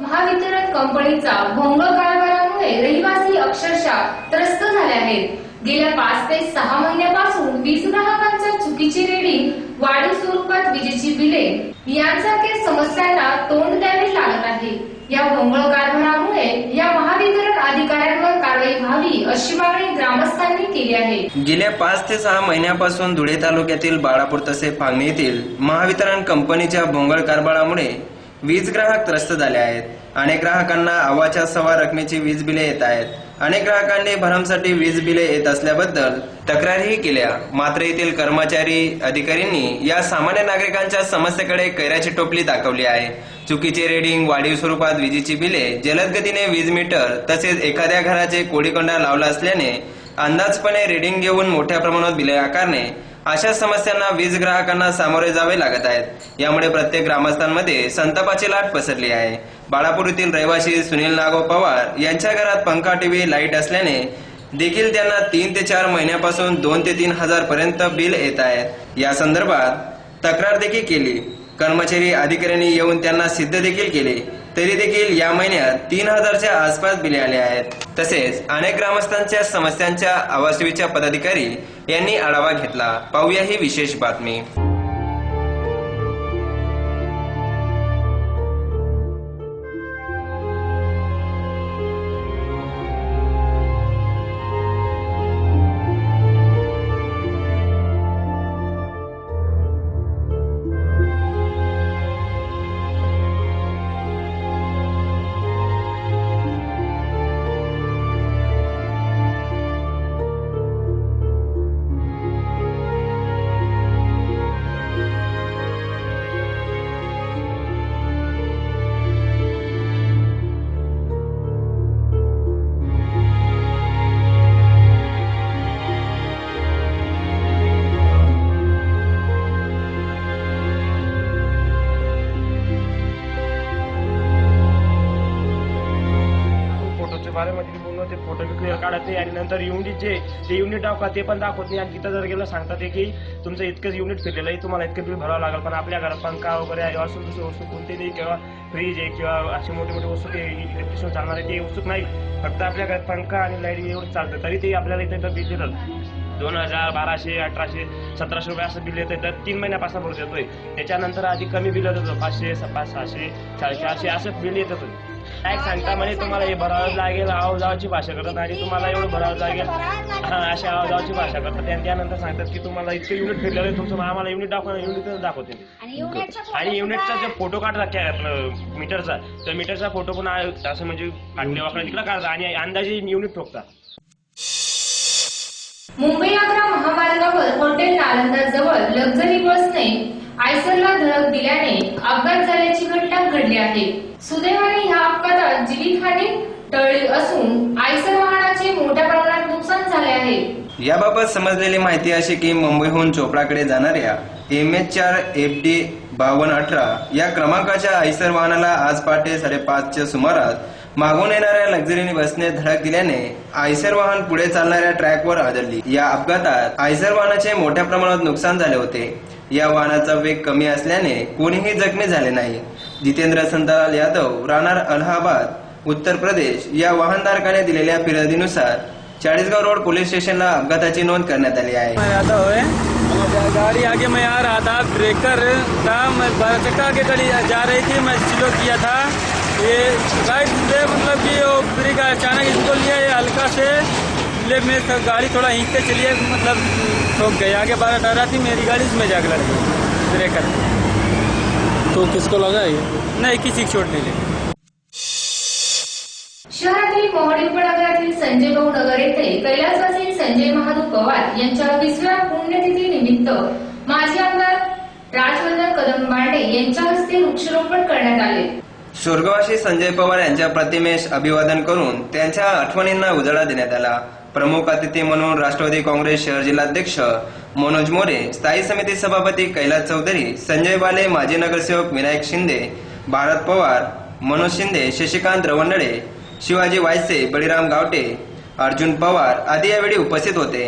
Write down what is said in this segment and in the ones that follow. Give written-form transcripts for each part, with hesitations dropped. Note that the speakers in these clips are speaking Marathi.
महावितरण कंपनीचा भोंगळ कारभारामुळे रहिवासी अक्षरशः त्रस्त झाले आहेत। गेल्या 5 ते 6 महिन्यापासून वीज ग्राहकांच्या चुकीची रेडिंग, वाढीव स्वरूपात विजेची बिले यांसारख्या समस्यांना तोंड द्यावे लागत आहे। या भोंगळ कारभारामुळे या महावितरण अधिकाऱ्यांवर कारवाई व्हावी अशी मागणी ग्रामस्थांनी केली आहे। गेल्या 5 ते 6 महिन्यापासून धुळे तालुक्यातील बाळापूर तसेच फांगणी येथील महावितरण कंपनीच्या भोंगळ कारभारामुळे वीज ग्राहक त्रस्त झाले आहेत। अनेक ग्राहकांना अवाच्या सव्वा रकमेची वीज बिले येत आहेत। अनेक ग्राहकांनी भरमसाठी वीज बिले येत असल्याबद्दल तक्रारही केल्या, मात्र येथील कर्मचारी अधिकाऱ्यांनी या सामान्य नागरिकांच्या समस्येकडे कैऱ्याची टोपली दाखवली आहे। चुकीचे रेडिंग, वाढीव स्वरूपात विजेची बिले, जलद गतीने वीज मीटर तसेच एखाद्या घराचे कोडीकोंडा लावला असल्याने अंदाजपणे रेडिंग घेऊन मोठ्या प्रमाणात बिले आकारणे, अशा समस्यांना वीज ग्राहकांना सामोरे जावे लागत आहेत। यामुळे प्रत्येक ग्रामस्थांमध्ये संतापाची लाट पसरली आहे। बाळापूर येथील रहिवासी सुनील नागो पवार यांच्या घरात पंखा, टीव्ही, लाईट असल्याने देखील त्यांना 3 ते 4 महिन्यापासून 2 ते 3 हजार पर्यंत बिल येत आहेत। या संदर्भात तक्रार देखील केली। कर्मचारी अधिकाऱ्यांनी येऊन त्यांना सिद्ध देखील केले, तरी देखील या महिन्यात 3000च्या आसपास बिले आले आहेत। तसेच अनेक ग्रामस्थांच्या समस्यांच्या आवासवीच्या पदाधिकारी यांनी आढावा घेतला। पाहूया ही विशेष बातमी। बारेमध्ये पूर्ण ते फोटो क्लिअर काढते आणि नंतर युनिट जे युनिट दाखवा ते पण दाखवत नाही। आणि तिथं जर गेलं सांगतात की तुमचं इतकंच युनिट फिरलेलं आहे, तुम्हाला इतकं बिल भरावं लागेल। पण आपल्या घरात पंखा वगैरे असं दुसरी वस्तू कोणती नाही, किंवा फ्रीज आहे किंवा असे मोठे मोठे वस्तू ते इलेक्ट्रिशियन चालणार आहे ते वस्तू नाही, फक्त आपल्या घरात पंखा आणि लाईट एवढं चालतं, तरी ते आपल्याला इथं बिल देतात 2000, 1200, 1800, 1700 रुपये असं बिल येतं। तर 3 महिन्यापासून भरत येतोय। त्याच्यानंतर आधी कमी बिल येत होतं, 500, 600, 400 असं बिल येत होतं। काय सांगता म्हणजे तुम्हाला हे भरावं लागेल, आवजावाची भाषा करतात आणि तुम्हाला एवढं भरावं लागेल, अशा आवजावाची भाषा करतात। आणि त्यानंतर सांगतात की तुम्हाला इतकं युनिट फिरलेलं आहे, तुमचं आम्हाला युनिट दाखवा, युनिट दाखवते। आणि युनिटचा जो फोटो काढतात मीटरचा, तर मीटरचा फोटो पण असं म्हणजे आटले वाकडे तिकडे काढतात आणि अंदाजे युनिट ठोकतात। मुंबई-आग्रा महामार्गावर हॉटेल नालंदा जवळ लक्झरी बसने आयसरला धडक दिल्याने अपघात झाल्याची घटना घडली आहे। सुदैवाने ह्या अपघातात जीवितहानी टळली असून आयसर वाहनाचे मोठ्या प्रमाणात नुकसान झाले आहे। याबाबत समजलेली माहिती अशी की मुंबईहून चोपडाकडे जाणाऱ्या MH4 FD 5218 या क्रमांकाच्या आयसर वाहनाला आज पहाटे 5:30च्या सुमारास मागून येणाऱ्या लक्झरी बसने धडक दिल्याने आयसर वाहन पुढे चालणाऱ्या ट्रॅकवर आदळली। या अपघातात आयसर वाहनाचे मोठ्या प्रमाणात नुकसान झाले होते। या वाहनाचा वेग कमी असल्याने कोणीही जखमी झाले नाही। जितेंद्र संतालाल यादव, राहणार अलाहाबाद, उत्तर प्रदेश या वाहनधारकाने दिलेल्या फिर्यादीनुसार चाळीसगाव रोड पोलीस स्टेशनला अपघाताची नोंद करण्यात आली आहे। गाड़ी आगे मैं आ रहा था, ब्रेकर था, मैं 12 चक्का आगे खड़ी जा रही थी, मैं स्लो किया था। ये राइट से मतलब कि वो ब्रेक अचानक इसको लिया, ये हल्का से ले में गाड़ी थोड़ा हिंचते चलिए, मतलब ठोक गई। आगे 12 टायरा थी मेरी गाड़ी, इसमें जाकर लग गई ब्रेकर। तो किसको लगा ये? नहीं, किसी की चोट नहीं लगी। शहरातील मोहाडी उपनगरातील संजय भाऊ नगर येथे कैलासवासी संजय महादेव पवार यांच्या 20व्या पुण्यतिथी निमित्त माजी आमदार राजवर्धन कदम बांडे यांच्या हस्ते वृक्षारोपण करण्यात आले। स्वर्गवासी संजय पवार यांच्या प्रतिमेस अभिवादन करून त्यांच्या आठवणींना उजाळा देण्यात आला। प्रमुख अतिथी म्हणून राष्ट्रवादी काँग्रेस शहर जिल्हाध्यक्ष मनोज मोरे, स्थायी समिती सभापती कैलास चौधरी, संजय बाले, माजी नगरसेवक विनायक शिंदे, भारत पवार, मनोज शिंदे, शशिकांत रवंडळे, शिवाजी वायसे, बळीराम गावटे, अर्जुन पवार आदी यावेळी उपस्थित होते।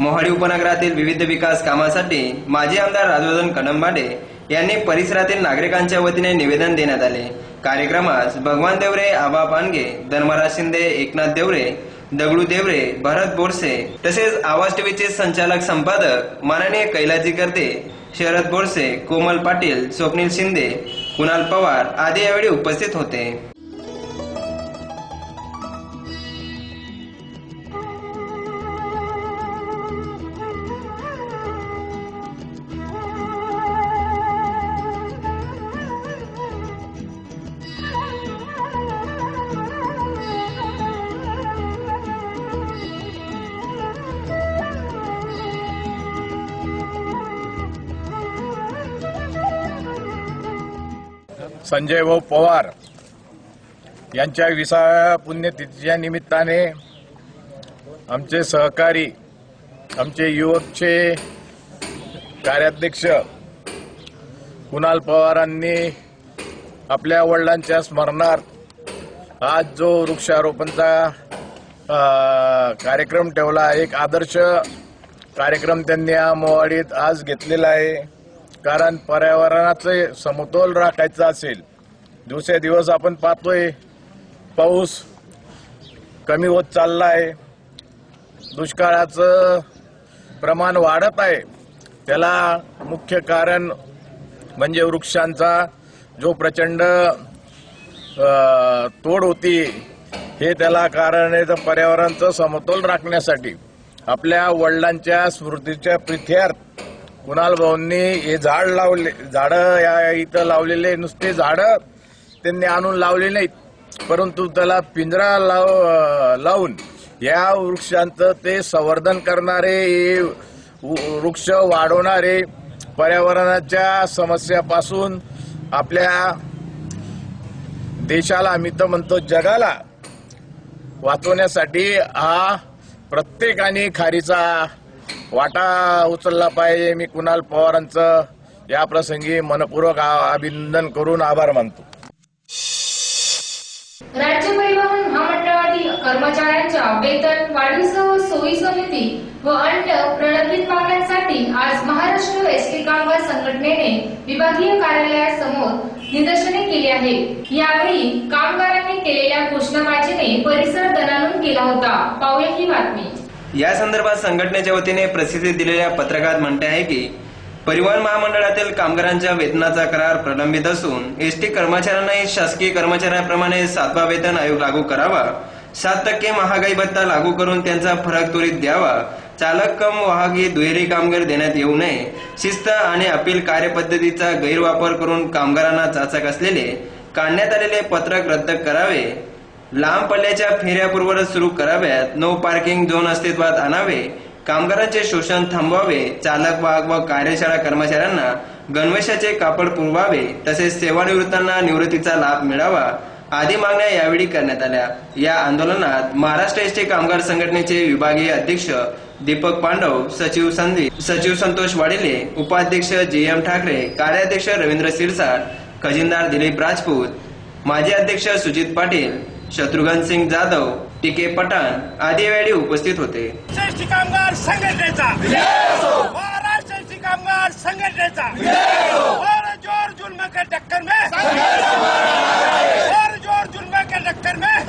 मोहाडी उपनगरातील विविध विकास कामांसाठी माजी आमदार राजवर्धन कदम बांडे यांनी परिसरातील नागरिकांच्या वतीने निवेदन देण्यात आले। कार्यक्रमास भगवान देवरे, आबा पानगे, धर्मराज शिंदे, एकनाथ देवरे, दगडू देवरे, भरत बोरसे तसेच आवाज टीव्हीचे संचालक संपादक माननीय कैलाजी करते, शरद बोरसे, कोमल पाटील, स्वप्नील शिंदे, कुणाल पवार आदी यावेळी उपस्थित होते। संजय भाऊ पवार यांच्या 20व्या पुण्यतिथीच्या निमित्ताने आमचे सहकारी, आमचे युवकचे कार्याध्यक्ष कुणाल पवारांनी आपल्या वडिलांच्या स्मरणार्थ आज जो वृक्षारोपणचा कार्यक्रम ठेवला, एक आदर्श कार्यक्रम त्यांनी या मोवाडीत आज घेतलेला आहे। कारण पर्यावरणाचे समतोल राखायचा असेल, दिवसेदिवस आपण पाहतोय पाऊस कमी होत चालला आहे, दुष्काळाचं प्रमाण वाढत आहे। त्याला मुख्य कारण म्हणजे वृक्षांचा जो प्रचंड तोड होती, हे त्याला कारण आहे। तर पर्यावरणाचं समतोल राखण्यासाठी आपल्या वडिलांच्या स्मृतीच्या प्रीत्यर्थ कुणाल भाऊंनी हे झाडं या इथं लावलेले, नुसते झाडं त्यांनी आणून लावले नाहीत, परंतु त्याला पिंजरा लावून या वृक्षांचं ते संवर्धन करणारे, वृक्ष वाढवणारे, पर्यावरणाच्या समस्यापासून आपल्या देशाला, आम्ही तर म्हणतो जगाला वाचवण्यासाठी हा प्रत्येकाने खारीचा वाटा उचलला पाहिजे। मी कुणाल पवारांचं या प्रसंगी मनपूर्वक अभिनंदन करून आभार मानतो। राज्य परिवहन महामंडळातील कर्मचाऱ्यांच्या वेतन वाढीसह सोयी समिती व अन्य प्रलंबित मागण्यांसाठी आज महाराष्ट्र एसटी कामगार संघटनेने विभागीय कार्यालयासमोर निदर्शने केली आहेत। यावेळी कामगारांनी केलेल्या घोषणाबाजीने परिसर दणाणून गेला होता। पाहूया ही बातमी। या संदर्भात संघटनेच्या वतीने प्रसिद्धी दिलेल्या पत्रकात म्हटले आहे की परिवहन महामंडळातील कामगारांच्या वेतनाचा करार प्रलंबित असून एसटी कर्मचाऱ्यांनाही शासकीय कर्मचाऱ्यांप्रमाणे 7वा वेतन आयोग लागू करावा, 7% महागाई भत्ता लागू करून त्यांचा फरक त्वरित द्यावा, चालक कम वाहक दुहेरी कामगार देण्यात येऊ नये, शिस्त आणि अपील कार्यपद्धतीचा गैरवापर करून कामगारांना चाचक असलेले काढण्यात आलेले पत्रक रद्द करावे, लांब पल्ल्याच्या फेऱ्या पूर्ववत सुरू कराव्यात, नो पार्किंग झोन अस्तित्वात आणावे, कामगारांचे शोषण थांबवावे, चालक वाहक व कार्यशाळा कर्मचाऱ्यांना गणवेशाचे कापड पुरवावे, तसेच सेवानिवृत्तांना निवृत्तीचा लाभ मिळावा आदी मागण्या यावेळी करण्यात आल्या। या आंदोलनात महाराष्ट्र एसटी कामगार संघटनेचे विभागीय अध्यक्ष दीपक पांडव, सचिव संतोष वाडेले, उपाध्यक्ष JM ठाकरे, कार्याध्यक्ष रवींद्र सिरसाट, खजिनदार दिलीप राजपूत, माजी अध्यक्ष सुजित पाटील, शत्रुघ्न सिंग जाधव, टीके पठाण आदी यावेळी उपस्थित होते। एसटी कामगार संघटनेचा महाराष्ट्र एसटी कामगार संघटनेचा और जोर जुल्म के टक्कर में, और जोर जुल्म के टक्कर में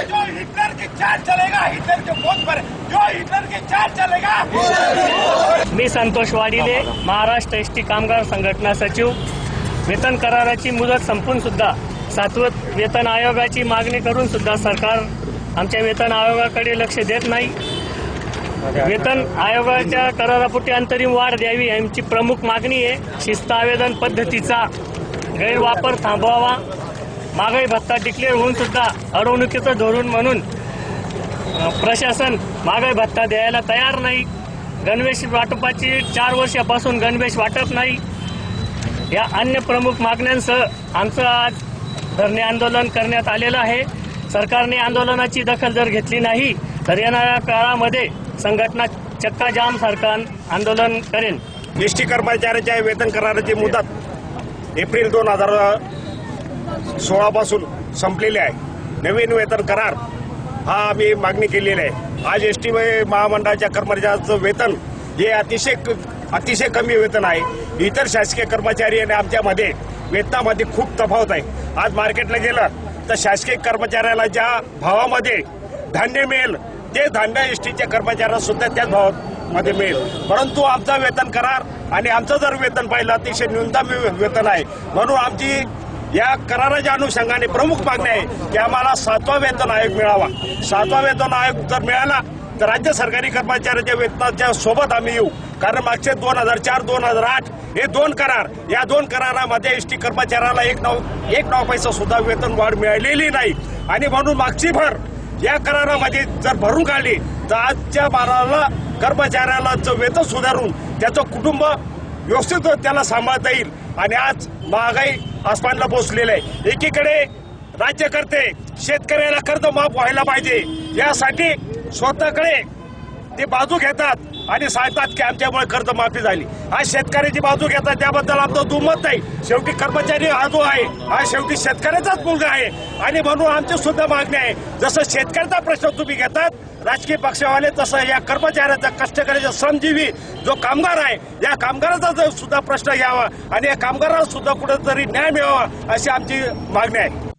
जो हिटलर की चाल चलेगा, हिटलर के बोध पर जो हिटलर की चाल चलेगा। मी संतोष वाडिले, महाराष्ट्र एसटी कामगार संघटना सचिव। वेतन कराराची मुदत संपून सुद्धा 7वे वेतन आयोगाची मागणी करून सुद्धा सरकार आमच्या वेतन आयोगाकडे लक्ष देत नाही। वेतन आयोगाच्या करारापोटी अंतरिम वाढ द्यावी आमची प्रमुख मागणी आहे। शिस्त आवेदन पद्धतीचा गैरवापर थांबवावा, महागाई भत्ता डिक्लेअर होऊन सुद्धा अडवणुकीचं धोरण म्हणून प्रशासन महागाई भत्ता द्यायला तयार नाही। गणवेश वाटपाची 4 वर्षापासून गणवेश वाटप नाही। या अन्य प्रमुख मागण्यांसह आमचं आज धरणे आंदोलन करण्यात आलेलं आहे। सरकारने आंदोलनाची दखल जर घेतली नाही तर येणाऱ्या काळामध्ये संघटना चक्का जाम सारखं आंदोलन करेल। एसटी कर्मचाऱ्यांच्या वेतन कराराची मुदत एप्रिल 2016 पासून संपलेली आहे। नवीन वेतन करार हा आम्ही मागणी केलेली आहे। आज एसटी महामंडळाच्या कर्मचाऱ्यांचं वेतन हे अतिशय कमी वेतन आहे। इतर शासकीय कर्मचारी आणि आमच्यामध्ये वेतनामध्ये खूप तफावत आहे. आज मार्केटला गेलं तर शासकीय कर्मचाऱ्याला ज्या भावामध्ये धान्य मिळेल ते धान्य एसटीच्या कर्मचाऱ्याला सुद्धा त्याच भावामध्ये मिळेल. परंतु आमचा वेतन करार आणि आमचं जर वेतन पाहिलं अतिशय न्यूनतम वेतन आहे. म्हणून आमची या कराराच्या अनुषंगाने प्रमुख मागणी आहे की आम्हाला 7वा वेतन आयोग मिळावा. 7वा वेतन आयोग जर मिळाला तर राज्य सरकारी कर्मचाऱ्यांच्या वेतनाच्या सोबत आम्ही येऊ. कारण मागचे 2004-2008 हे 2 करार, या 2 करारामध्ये एसटी कर्मचाऱ्याला एक नाव पैसा सुद्धा वेतन वाढ मिळालेली नाही. आणि म्हणून मागची भर या करारामध्ये जर भरून काढली तर आजच्या मानाला कर्मचाऱ्याला वेतन सुधारून त्याचं कुटुंब व्यवस्थित त्याला सांभाळता येईल. आणि आज महागाई आसमानला पोहोचलेलं आहे. एकीकडे राज्यकर्ते शेतकऱ्याला कर्ज माफ व्हायला पाहिजे यासाठी स्वतःकडे ते बाजू घेतात आणि सांगतात की आमच्यामुळे कर्जमाफी झाली. आज शेतकऱ्याची बाजू घेतात त्याबद्दल आमचं दुमत नाही. शेवटी कर्मचारी हा जो आहे हा शेवटी शेतकऱ्याचाच मुलगा आहे. आणि म्हणून आमची सुद्धा मागणी आहे जसं शेतकऱ्याचा प्रश्न तुम्ही घेतात राजकीय पक्षवाले तसं या कर्मचाऱ्याचा कष्टकऱ्याचा श्रमजीवी जो कामगार आहे या कामगाराचा सुद्धा प्रश्न घ्यावा आणि या कामगाराला सुद्धा कुठेतरी न्याय मिळावा अशी आमची मागणी आहे.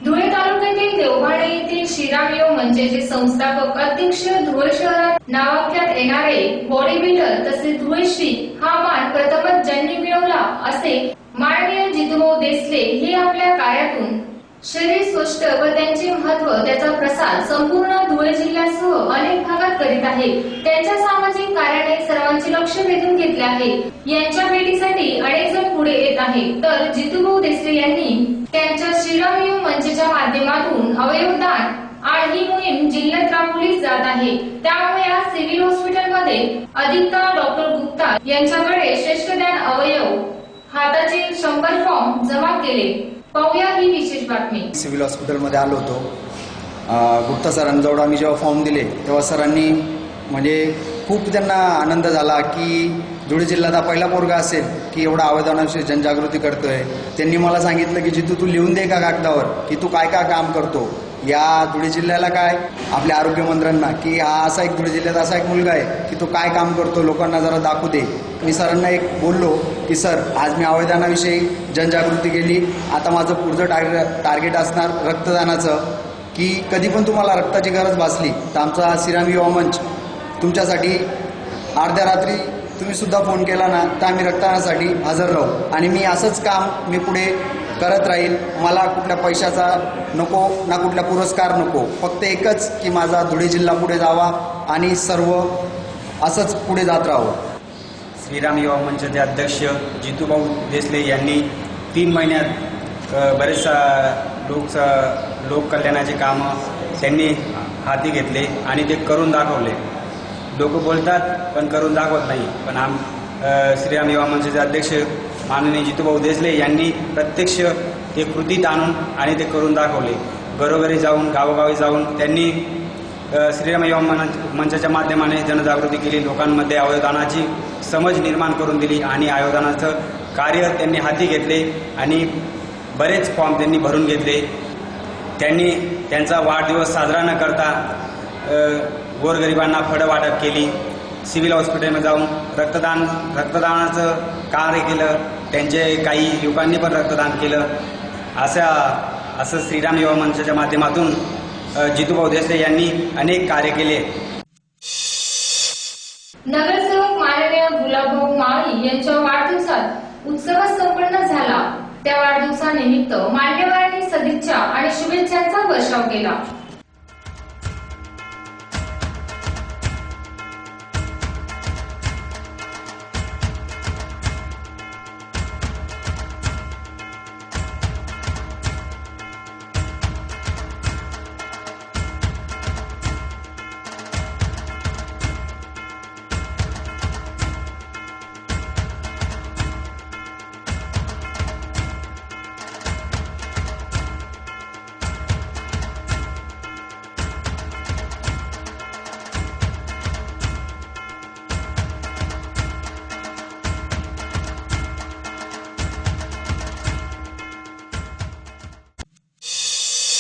धुळे तालुक्यातील देवभाडे येथील श्रीरामयोग मंचचे संस्थापक अध्यक्ष धुळे शहरात नावाक्यात येणारे बॉडी बिल्डर तसेच धुळेश्री हा मान प्रथमच ज्यांनी मिळवला असे माननीय जितूभाऊ देसले हे आपल्या कार्यातून शरीर स्वस्थ व त्यांचे महत्व त्याचा प्रसार संपूर्ण धुळे जिल्ह्यासह अनेक भागात करीत आहे. त्यांच्या सामाजिक कार्याने सर्वांचे लक्ष वेधून घेतले आहे. यांच्या भेटीसाठी अनेक जण पुढे येत आहेत. तर जितूभाऊ देसले यांनी त्यांच्या श्रीरामयोग मंचच्या माध्यमातून अवयवदान आणि ही मोहीम जिल्ह्यात राबवली जात आहे. त्यामुळे आज सिव्हिल हॉस्पिटलमध्ये अधिकता डॉक्टर गुप्ता यांच्याकडे श्रेष्ठदान अवयव हाताचे 100 फॉर्म जमा केले. पाहूया ही विशेष बातमी. सिव्हिल हॉस्पिटलमध्ये आलो होतो. गुप्ता सरांजवळ आम्ही जेव्हा फॉर्म दिले तेव्हा सरांनी म्हणजे खूप त्यांना आनंद झाला की धुळे जिल्ह्यात हा पहिला पोरगा असेल की एवढा अवयवदानाविषयी जनजागृती करतोय. त्यांनी मला सांगितलं की जितू तू लिहून दे का कागदावर की तू काय काय काम करतो या धुळे जिल्ह्याला, काय आपल्या आरोग्यमंत्र्यांना की हा असा एक धुळे जिल्ह्यात असा एक मुलगा आहे की तो काय काम करतो लोकांना जरा दाखवू दे. मी सरांना एक बोललो की सर आज मी अवयवदानाविषयी जनजागृती केली. आता माझं पुढचं टार्गेट असणार रक्तदानाचं की कधी पण तुम्हाला रक्ताची गरज भासली तर आमचा श्रीराम युवा मंच तुमच्यासाठी अर्ध्या रात्री तुम्ही सुद्धा फोन केला ना तर आम्ही रक्तदानासाठी हजर राहू. आणि मी असंच काम मी पुढे करत राहील. मला कुठल्या पैशाचा नको ना कुठला पुरस्कार नको, फक्त एकच की माझा धुळे जिल्हा पुढे जावा आणि सर्व असंच पुढे जात राहावं. श्रीराम युवा मंचचे अध्यक्ष जितूभाऊ देसले यांनी 3 महिन्यात बरेच लोक कल्याणाचे कामं त्यांनी हाती घेतले आणि ते करून दाखवले. लोक बोलतात पण करून दाखवत नाही. पण श्रीराम युवा मंचचे अध्यक्ष माननीय जितूभाऊ देसले यांनी प्रत्यक्ष ते कृतीत आणून आणि ते करून दाखवले. घरोघरी जाऊन गावोगावी जाऊन त्यांनी श्रीराम युवा मंचाच्या माध्यमाने जनजागृती केली. लोकांमध्ये अवयवदानाची समज निर्माण करून दिली आणि अवयवदानाचं कार्य त्यांनी हाती घेतले आणि बरेच फॉर्म त्यांनी भरून घेतले. त्यांनी त्यांचा वाढदिवस साजरा न करता गोरगरिबांना फळं वाटप केली. सिव्हिल हॉस्पिटलमध्ये जाऊन रक्तदानाचं कार्य केलं. त्यांचे काही युवकांनी पण रक्तदान केलं. असं श्रीराम युवा मंचाच्या माध्यमातून जितूभाऊ देसले यांनी अनेक कार्य केले. नगरसेवक माननीय गुलाबभाऊ माळी यांच्या वाढदिवसात उत्सव संपन्न झाला. त्या वाढदिवसानिमित्त मान्यवरांनी सदिच्छा आणि शुभेच्छांचा वर्षाव केला.